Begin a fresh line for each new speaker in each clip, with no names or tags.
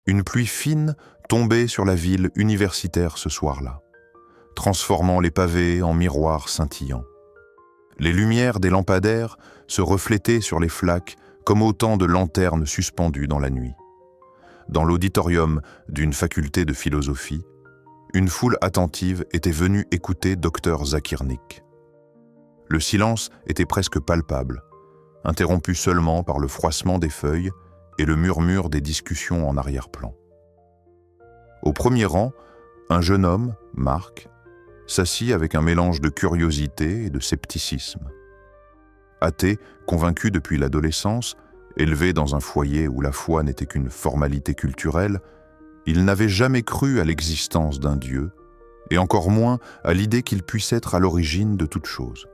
Une pluie fine tombait sur la ville universitaire ce soir-là, transformant les pavés en miroirs scintillants. Les lumières des lampadaires se reflétaient sur les flaques comme autant de lanternes suspendues dans la nuit. Dans l'auditorium d'une faculté de philosophie, une foule attentive était venue écouter Dr Zakirnik. Le silence était presque palpable, interrompu seulement par le froissement des feuilles et le murmure des discussions en arrière-plan. Au premier rang, un jeune homme, Marc, s'assit avec un mélange de curiosité et de scepticisme. Athée, convaincu depuis l'adolescence, élevé dans un foyer où la foi n'était qu'une formalité culturelle, il n'avait jamais cru à l'existence d'un Dieu, et encore moins à l'idée qu'il puisse être à l'origine de toute chose.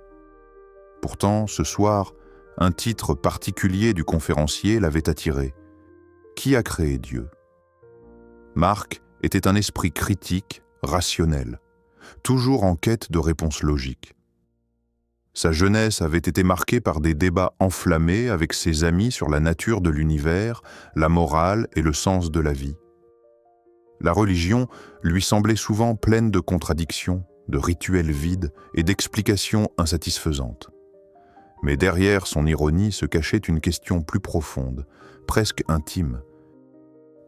Pourtant, ce soir, un titre particulier du conférencier l'avait attiré. Qui a créé Dieu? Marc était un esprit critique, rationnel, toujours en quête de réponses logiques. Sa jeunesse avait été marquée par des débats enflammés avec ses amis sur la nature de l'univers, la morale et le sens de la vie. La religion lui semblait souvent pleine de contradictions, de rituels vides et d'explications insatisfaisantes. Mais derrière son ironie se cachait une question plus profonde, presque intime.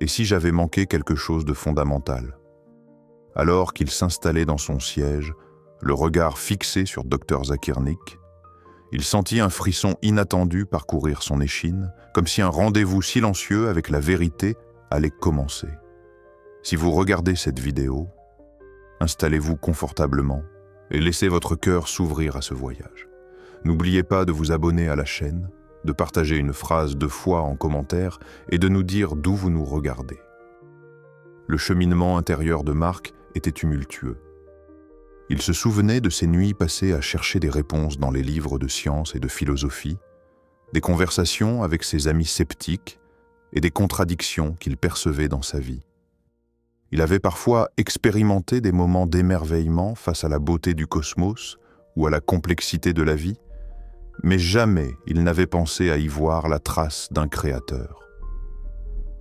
Et si j'avais manqué quelque chose de fondamental? Alors qu'il s'installait dans son siège, le regard fixé sur Dr Zakirnik, il sentit un frisson inattendu parcourir son échine, comme si un rendez-vous silencieux avec la vérité allait commencer. Si vous regardez cette vidéo, installez-vous confortablement et laissez votre cœur s'ouvrir à ce voyage. N'oubliez pas de vous abonner à la chaîne, de partager une phrase de foi en commentaire et de nous dire d'où vous nous regardez. Le cheminement intérieur de Marc était tumultueux. Il se souvenait de ses nuits passées à chercher des réponses dans les livres de science et de philosophie, des conversations avec ses amis sceptiques et des contradictions qu'il percevait dans sa vie. Il avait parfois expérimenté des moments d'émerveillement face à la beauté du cosmos ou à la complexité de la vie, mais jamais il n'avait pensé à y voir la trace d'un créateur.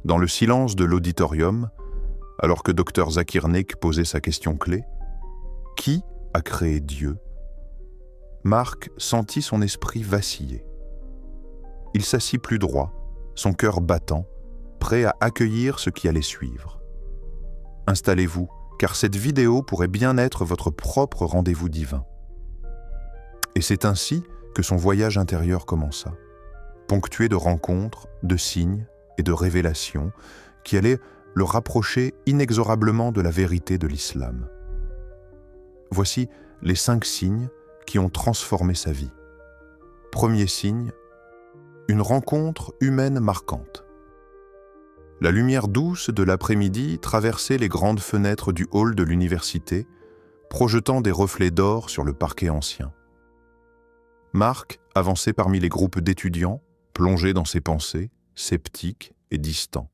Dans le silence de l'auditorium, alors que Dr Zakirnik posait sa question clé, « Qui a créé Dieu ?» Marc sentit son esprit vaciller. Il s'assit plus droit, son cœur battant, prêt à accueillir ce qui allait suivre. Installez-vous, car cette vidéo pourrait bien être votre propre rendez-vous divin. Et c'est ainsi que son voyage intérieur commença, ponctué de rencontres, de signes et de révélations qui allaient le rapprocher inexorablement de la vérité de l'islam. Voici les 5 signes qui ont transformé sa vie. Premier signe, une rencontre humaine marquante. La lumière douce de l'après-midi traversait les grandes fenêtres du hall de l'université, projetant des reflets d'or sur le parquet ancien. Marc avançait parmi les groupes d'étudiants, plongés dans ses pensées, sceptiques et distants.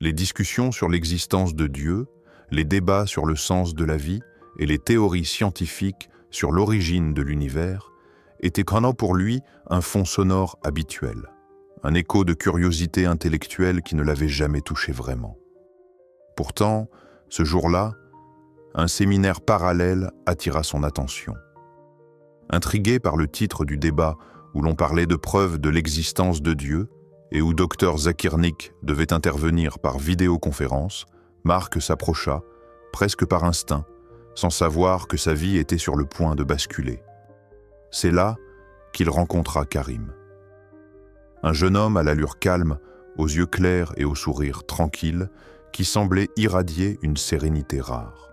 Les discussions sur l'existence de Dieu, les débats sur le sens de la vie et les théories scientifiques sur l'origine de l'univers étaient pour lui un fond sonore habituel, un écho de curiosité intellectuelle qui ne l'avait jamais touché vraiment. Pourtant, ce jour-là, un séminaire parallèle attira son attention. Intrigué par le titre du débat où l'on parlait de preuves de l'existence de Dieu et où Dr Zakirnik devait intervenir par vidéoconférence, Marc s'approcha, presque par instinct, sans savoir que sa vie était sur le point de basculer. C'est là qu'il rencontra Karim. Un jeune homme à l'allure calme, aux yeux clairs et au sourire tranquille, qui semblait irradier une sérénité rare.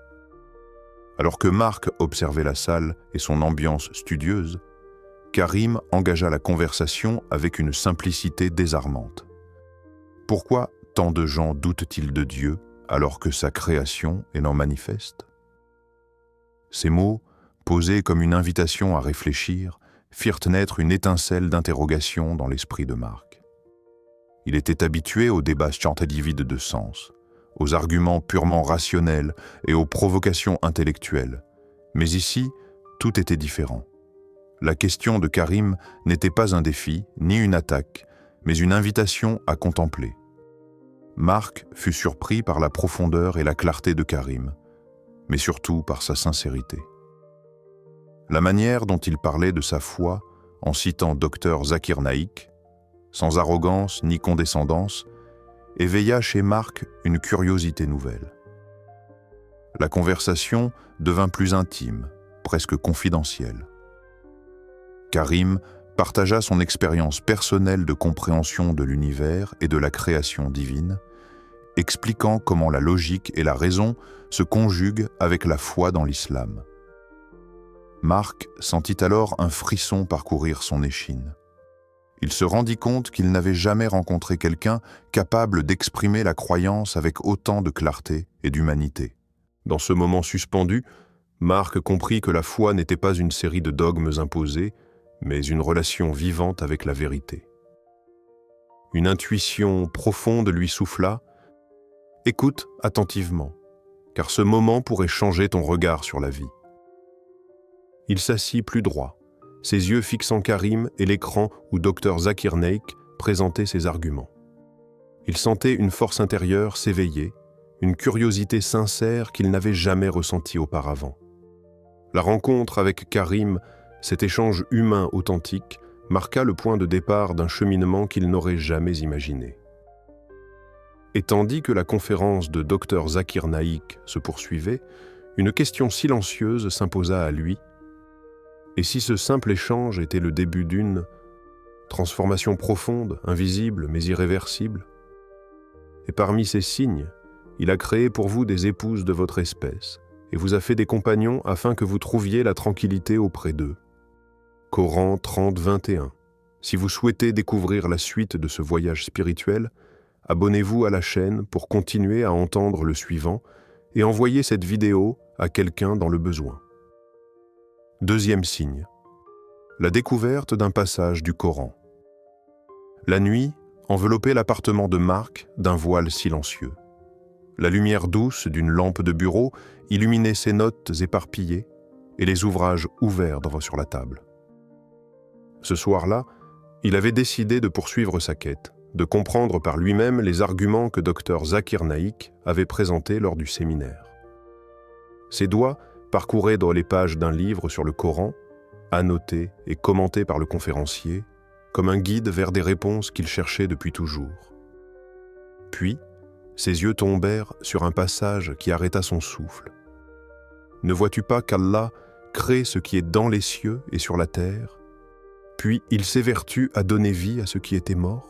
Alors que Marc observait la salle et son ambiance studieuse, Karim engagea la conversation avec une simplicité désarmante. Pourquoi tant de gens doutent-ils de Dieu alors que sa création est non manifeste? Ces mots, posés comme une invitation à réfléchir, firent naître une étincelle d'interrogation dans l'esprit de Marc. Il était habitué aux débats scientifiques vides de sens, aux arguments purement rationnels et aux provocations intellectuelles. Mais ici, tout était différent. La question de Karim n'était pas un défi, ni une attaque, mais une invitation à contempler. Marc fut surpris par la profondeur et la clarté de Karim, mais surtout par sa sincérité. La manière dont il parlait de sa foi en citant Dr Zakir Naik, sans arrogance ni condescendance, éveilla chez Marc une curiosité nouvelle. La conversation devint plus intime, presque confidentielle. Karim partagea son expérience personnelle de compréhension de l'univers et de la création divine, expliquant comment la logique et la raison se conjuguent avec la foi dans l'islam. Marc sentit alors un frisson parcourir son échine. Il se rendit compte qu'il n'avait jamais rencontré quelqu'un capable d'exprimer la croyance avec autant de clarté et d'humanité. Dans ce moment suspendu, Marc comprit que la foi n'était pas une série de dogmes imposés, mais une relation vivante avec la vérité. Une intuition profonde lui souffla « Écoute attentivement, car ce moment pourrait changer ton regard sur la vie. » Il s'assit plus droit, ses yeux fixant Karim et l'écran où Dr Zakir Naik présentait ses arguments. Il sentait une force intérieure s'éveiller, une curiosité sincère qu'il n'avait jamais ressentie auparavant. La rencontre avec Karim, cet échange humain authentique, marqua le point de départ d'un cheminement qu'il n'aurait jamais imaginé. Et tandis que la conférence de Dr Zakir Naik se poursuivait, une question silencieuse s'imposa à lui. Et si ce simple échange était le début d'une transformation profonde, invisible mais irréversible? Et parmi ces signes, il a créé pour vous des épouses de votre espèce et vous a fait des compagnons afin que vous trouviez la tranquillité auprès d'eux. Coran 30, 21. Si vous souhaitez découvrir la suite de ce voyage spirituel, abonnez-vous à la chaîne pour continuer à entendre le suivant et envoyez cette vidéo à quelqu'un dans le besoin. Deuxième signe, la découverte d'un passage du Coran. La nuit enveloppait l'appartement de Marc d'un voile silencieux. La lumière douce d'une lampe de bureau illuminait ses notes éparpillées et les ouvrages ouverts sur la table. Ce soir-là, il avait décidé de poursuivre sa quête, de comprendre par lui-même les arguments que Dr Zakir Naik avait présentés lors du séminaire. Ses doigts parcouraient dans les pages d'un livre sur le Coran, annoté et commenté par le conférencier, comme un guide vers des réponses qu'il cherchait depuis toujours. Puis, ses yeux tombèrent sur un passage qui arrêta son souffle. « Ne vois-tu pas qu'Allah crée ce qui est dans les cieux et sur la terre, puis il s'évertue à donner vie à ce qui était mort ?»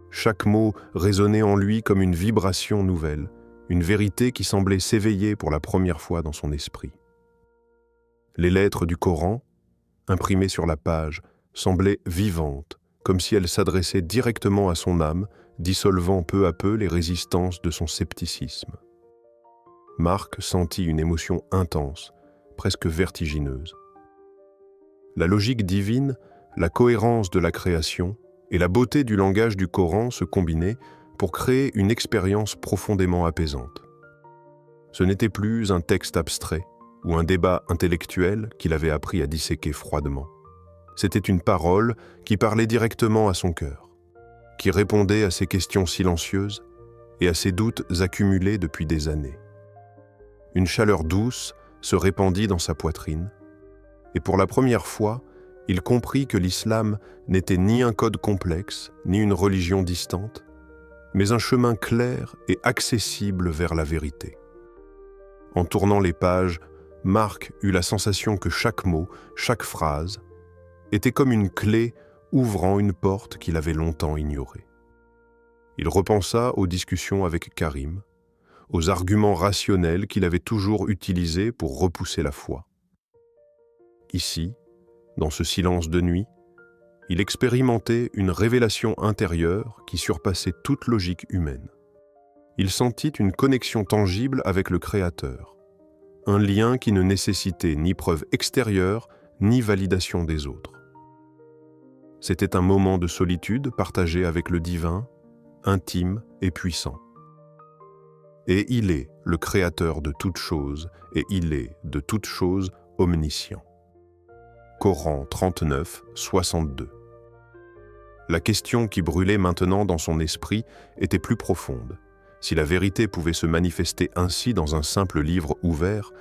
Chaque mot résonnait en lui comme une vibration nouvelle, une vérité qui semblait s'éveiller pour la première fois dans son esprit. Les lettres du Coran, imprimées sur la page, semblaient vivantes, comme si elles s'adressaient directement à son âme, dissolvant peu à peu les résistances de son scepticisme. Marc sentit une émotion intense, presque vertigineuse. La logique divine, la cohérence de la création et la beauté du langage du Coran se combinaient pour créer une expérience profondément apaisante. Ce n'était plus un texte abstrait ou un débat intellectuel qu'il avait appris à disséquer froidement. C'était une parole qui parlait directement à son cœur, qui répondait à ses questions silencieuses et à ses doutes accumulés depuis des années. Une chaleur douce se répandit dans sa poitrine, et pour la première fois, il comprit que l'islam n'était ni un code complexe, ni une religion distante, mais un chemin clair et accessible vers la vérité. En tournant les pages, Marc eut la sensation que chaque mot, chaque phrase, était comme une clé ouvrant une porte qu'il avait longtemps ignorée. Il repensa aux discussions avec Karim, aux arguments rationnels qu'il avait toujours utilisés pour repousser la foi. Ici, dans ce silence de nuit, il expérimentait une révélation intérieure qui surpassait toute logique humaine. Il sentit une connexion tangible avec le Créateur, un lien qui ne nécessitait ni preuve extérieure ni validation des autres. C'était un moment de solitude partagé avec le divin, intime et puissant. Et il est le Créateur de toutes choses, et il est de toutes choses omniscient. Coran 39, 62. La question qui brûlait maintenant dans son esprit était plus profonde. Si la vérité pouvait se manifester ainsi dans un simple livre ouvert,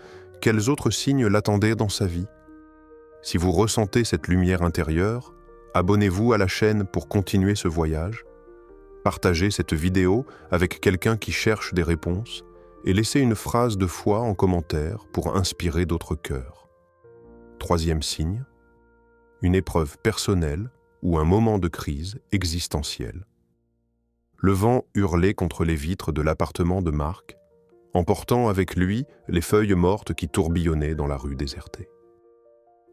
quels autres signes l'attendaient dans sa vie? Si vous ressentez cette lumière intérieure, abonnez-vous à la chaîne pour continuer ce voyage. Partagez cette vidéo avec quelqu'un qui cherche des réponses et laissez une phrase de foi en commentaire pour inspirer d'autres cœurs. Troisième signe, une épreuve personnelle ou un moment de crise existentielle. Le vent hurlait contre les vitres de l'appartement de Marc, emportant avec lui les feuilles mortes qui tourbillonnaient dans la rue désertée.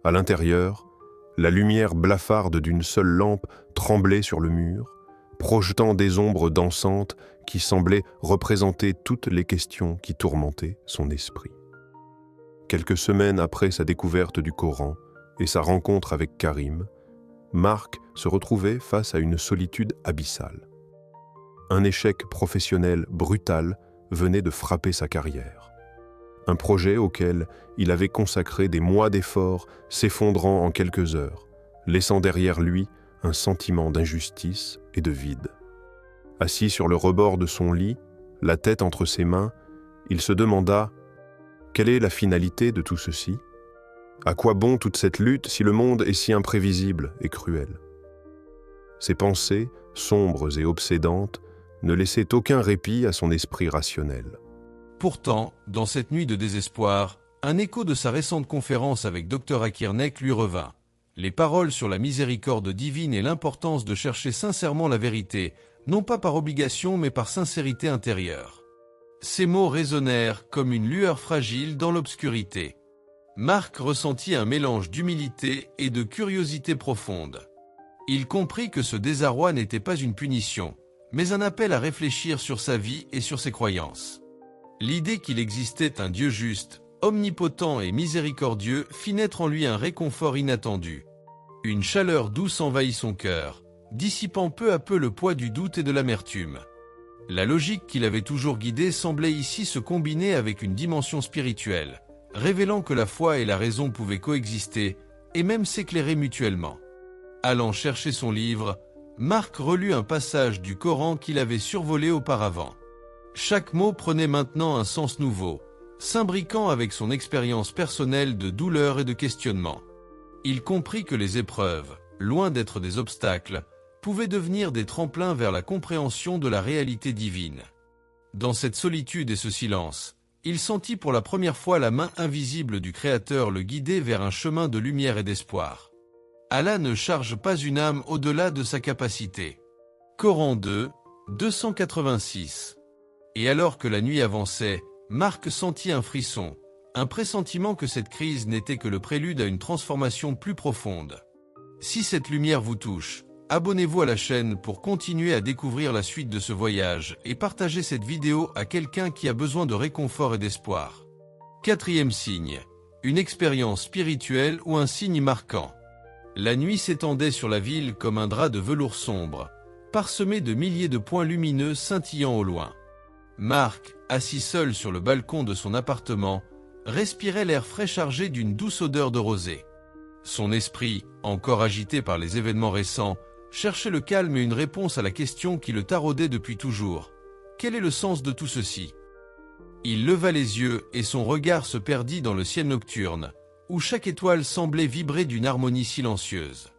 À l'intérieur, la lumière blafarde d'une seule lampe tremblait sur le mur, projetant des ombres dansantes qui semblaient représenter toutes les questions qui tourmentaient son esprit. Quelques semaines après sa découverte du Coran et sa rencontre avec Karim, Marc se retrouvait face à une solitude abyssale. Un échec professionnel brutal venait de frapper sa carrière. Un projet auquel il avait consacré des mois d'efforts s'effondrant en quelques heures, laissant derrière lui un sentiment d'injustice et de vide. Assis sur le rebord de son lit, la tête entre ses mains, il se demanda « Quelle est la finalité de tout ceci ? À quoi bon toute cette lutte si le monde est si imprévisible et cruel ?» Ses pensées, sombres et obsédantes, ne laissaient aucun répit à son esprit rationnel.
Pourtant, dans cette nuit de désespoir, un écho de sa récente conférence avec Dr Zakir Naik lui revint. Les paroles sur la miséricorde divine et l'importance de chercher sincèrement la vérité, non pas par obligation mais par sincérité intérieure. Ces mots résonnèrent comme une lueur fragile dans l'obscurité. Marc ressentit un mélange d'humilité et de curiosité profonde. Il comprit que ce désarroi n'était pas une punition, mais un appel à réfléchir sur sa vie et sur ses croyances. L'idée qu'il existait un Dieu juste, omnipotent et miséricordieux fit naître en lui un réconfort inattendu. Une chaleur douce envahit son cœur, dissipant peu à peu le poids du doute et de l'amertume. La logique qui l'avait toujours guidé semblait ici se combiner avec une dimension spirituelle, révélant que la foi et la raison pouvaient coexister et même s'éclairer mutuellement. Allant chercher son livre, Marc relut un passage du Coran qu'il avait survolé auparavant. Chaque mot prenait maintenant un sens nouveau, s'imbriquant avec son expérience personnelle de douleur et de questionnement. Il comprit que les épreuves, loin d'être des obstacles, pouvaient devenir des tremplins vers la compréhension de la réalité divine. Dans cette solitude et ce silence, il sentit pour la première fois la main invisible du Créateur le guider vers un chemin de lumière et d'espoir. Allah ne charge pas une âme au-delà de sa capacité. Coran 2, 286. Et alors que la nuit avançait, Marc sentit un frisson, un pressentiment que cette crise n'était que le prélude à une transformation plus profonde. Si cette lumière vous touche, abonnez-vous à la chaîne pour continuer à découvrir la suite de ce voyage et partagez cette vidéo à quelqu'un qui a besoin de réconfort et d'espoir. Quatrième signe, une expérience spirituelle ou un signe marquant. La nuit s'étendait sur la ville comme un drap de velours sombre, parsemé de milliers de points lumineux scintillant au loin. Marc, assis seul sur le balcon de son appartement, respirait l'air frais chargé d'une douce odeur de rosée. Son esprit, encore agité par les événements récents, cherchait le calme et une réponse à la question qui le taraudait depuis toujours. Quel est le sens de tout ceci ? Il leva les yeux et son regard se perdit dans le ciel nocturne, où chaque étoile semblait vibrer d'une harmonie silencieuse.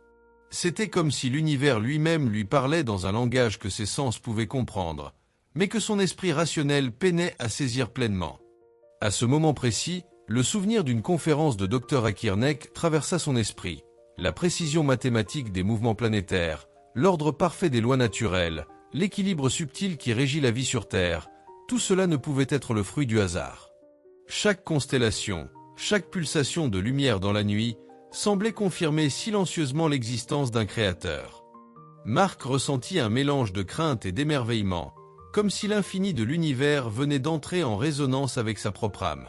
C'était comme si l'univers lui-même lui parlait dans un langage que ses sens pouvaient comprendre, mais que son esprit rationnel peinait à saisir pleinement. À ce moment précis, le souvenir d'une conférence de Dr Zakir Naik traversa son esprit. La précision mathématique des mouvements planétaires, l'ordre parfait des lois naturelles, l'équilibre subtil qui régit la vie sur Terre, tout cela ne pouvait être le fruit du hasard. Chaque constellation, chaque pulsation de lumière dans la nuit, semblait confirmer silencieusement l'existence d'un créateur. Marc ressentit un mélange de crainte et d'émerveillement, comme si l'infini de l'univers venait d'entrer en résonance avec sa propre âme.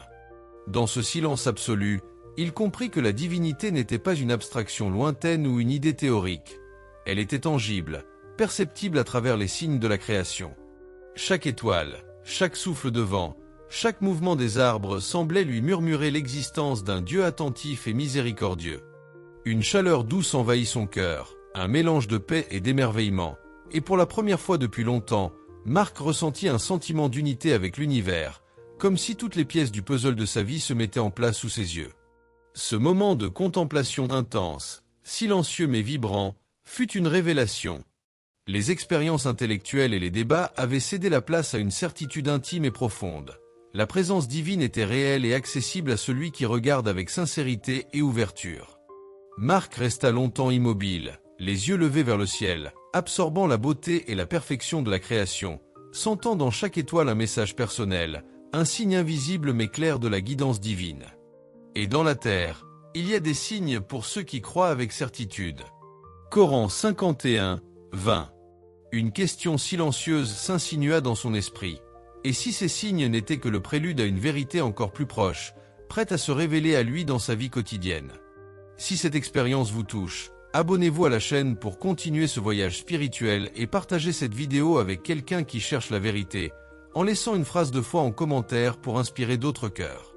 Dans ce silence absolu, il comprit que la divinité n'était pas une abstraction lointaine ou une idée théorique. Elle était tangible, perceptible à travers les signes de la création. Chaque étoile, chaque souffle de vent, chaque mouvement des arbres semblait lui murmurer l'existence d'un Dieu attentif et miséricordieux. Une chaleur douce envahit son cœur, Un mélange de paix et d'émerveillement. Et pour la première fois depuis longtemps, Mark ressentit un sentiment d'unité avec l'univers, comme si toutes les pièces du puzzle de sa vie se mettaient en place sous ses yeux. Ce moment de contemplation intense, silencieux mais vibrant, fut une révélation. Les expériences intellectuelles et les débats avaient cédé la place à une certitude intime et profonde. La présence divine était réelle et accessible à celui qui regarde avec sincérité et ouverture. Mark resta longtemps immobile, les yeux levés vers le ciel, absorbant la beauté et la perfection de la création, sentant dans chaque étoile un message personnel, un signe invisible mais clair de la guidance divine. Et dans la terre, il y a des signes pour ceux qui croient avec certitude. Coran 51, 20. Une question silencieuse s'insinua dans son esprit. Et si ces signes n'étaient que le prélude à une vérité encore plus proche, prête à se révéler à lui dans sa vie quotidienne? Si cette expérience vous touche, abonnez-vous à la chaîne pour continuer ce voyage spirituel et partagez cette vidéo avec quelqu'un qui cherche la vérité, en laissant une phrase de foi en commentaire pour inspirer d'autres cœurs.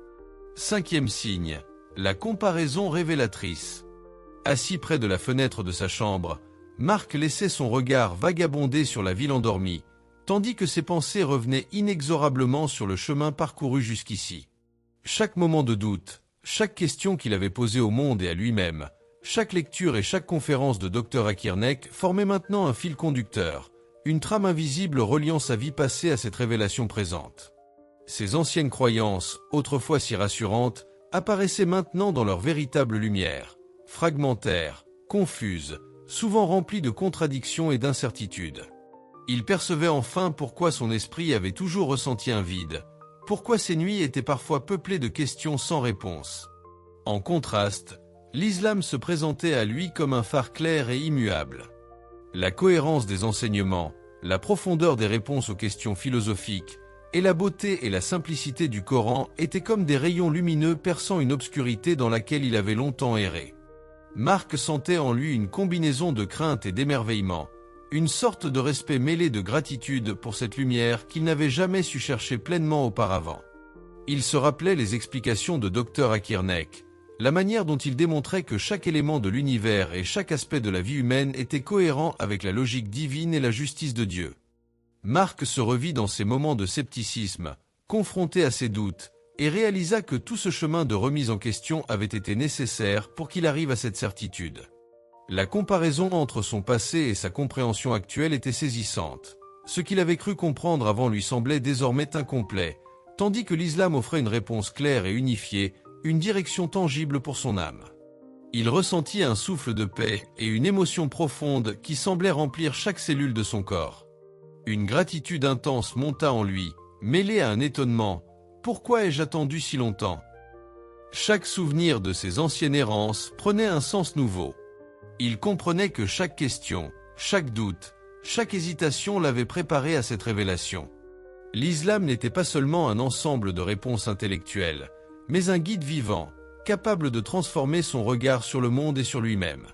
5e signe, la comparaison révélatrice. Assis près de la fenêtre de sa chambre, Mark laissait son regard vagabonder sur la ville endormie, tandis que ses pensées revenaient inexorablement sur le chemin parcouru jusqu'ici. Chaque moment de doute, chaque question qu'il avait posée au monde et à lui-même, chaque lecture et chaque conférence de Dr. Akirnek formaient maintenant un fil conducteur, une trame invisible reliant sa vie passée à cette révélation présente. Ses anciennes croyances, autrefois si rassurantes, apparaissaient maintenant dans leur véritable lumière, fragmentaires, confuses, souvent remplies de contradictions et d'incertitudes. Il percevait enfin pourquoi son esprit avait toujours ressenti un vide, pourquoi ses nuits étaient parfois peuplées de questions sans réponse. En contraste, l'islam se présentait à lui comme un phare clair et immuable. La cohérence des enseignements, la profondeur des réponses aux questions philosophiques, et la beauté et la simplicité du Coran étaient comme des rayons lumineux perçant une obscurité dans laquelle il avait longtemps erré. Mark sentait en lui une combinaison de crainte et d'émerveillement, une sorte de respect mêlé de gratitude pour cette lumière qu'il n'avait jamais su chercher pleinement auparavant. Il se rappelait les explications de Dr. Akirnek, la manière dont il démontrait que chaque élément de l'univers et chaque aspect de la vie humaine était cohérent avec la logique divine et la justice de Dieu. Mark se revit dans ces moments de scepticisme, confronté à ses doutes, et réalisa que tout ce chemin de remise en question avait été nécessaire pour qu'il arrive à cette certitude. La comparaison entre son passé et sa compréhension actuelle était saisissante. Ce qu'il avait cru comprendre avant lui semblait désormais incomplet, tandis que l'islam offrait une réponse claire et unifiée, une direction tangible pour son âme. Il ressentit un souffle de paix et une émotion profonde qui semblait remplir chaque cellule de son corps. Une gratitude intense monta en lui, mêlée à un étonnement. Pourquoi ai-je attendu si longtemps? Chaque souvenir de ses anciennes errances prenait un sens nouveau. Il comprenait que chaque question, chaque doute, chaque hésitation l'avait préparé à cette révélation. L'islam n'était pas seulement un ensemble de réponses intellectuelles, mais un guide vivant, capable de transformer son regard sur le monde et sur lui-même.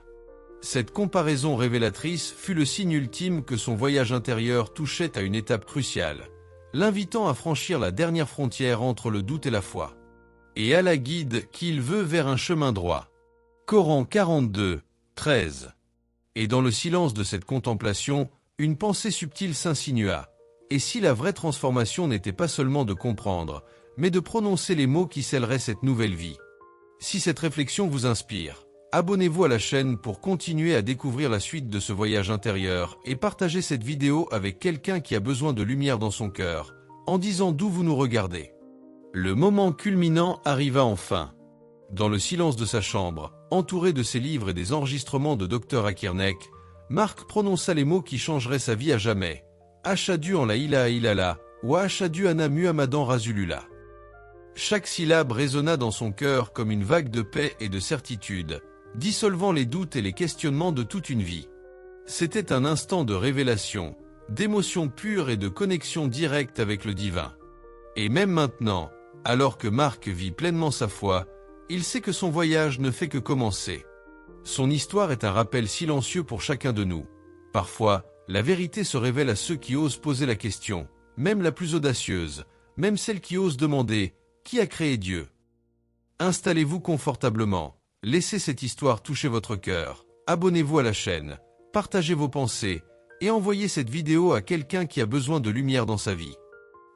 Cette comparaison révélatrice fut le signe ultime que son voyage intérieur touchait à une étape cruciale, l'invitant à franchir la dernière frontière entre le doute et la foi. Et à la guide qu'il veut vers un chemin droit. Coran 42, 13. Et dans le silence de cette contemplation, une pensée subtile s'insinua. Et si la vraie transformation n'était pas seulement de comprendre, mais de prononcer les mots qui scelleraient cette nouvelle vie? Si cette réflexion vous inspire, abonnez-vous à la chaîne pour continuer à découvrir la suite de ce voyage intérieur et partagez cette vidéo avec quelqu'un qui a besoin de lumière dans son cœur, en disant d'où vous nous regardez. Le moment culminant arriva enfin. Dans le silence de sa chambre, entouré de ses livres et des enregistrements de Dr. Akirnek, Mark prononça les mots qui changeraient sa vie à jamais. Ashhadu an la ilaha illallah, wa ashhadu anna Muhammadan Rasulullah. Chaque syllabe résonna dans son cœur comme une vague de paix et de certitude, dissolvant les doutes et les questionnements de toute une vie. C'était un instant de révélation, d'émotion pure et de connexion directe avec le divin. Et même maintenant, alors que Mark vit pleinement sa foi, il sait que son voyage ne fait que commencer. Son histoire est un rappel silencieux pour chacun de nous. Parfois, la vérité se révèle à ceux qui osent poser la question, même la plus audacieuse, même celle qui ose demander « Qui a créé Dieu ?» Installez-vous confortablement, laissez cette histoire toucher votre cœur, abonnez-vous à la chaîne, partagez vos pensées et envoyez cette vidéo à quelqu'un qui a besoin de lumière dans sa vie.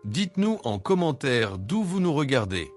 Dites-nous en commentaire d'où vous nous regardez.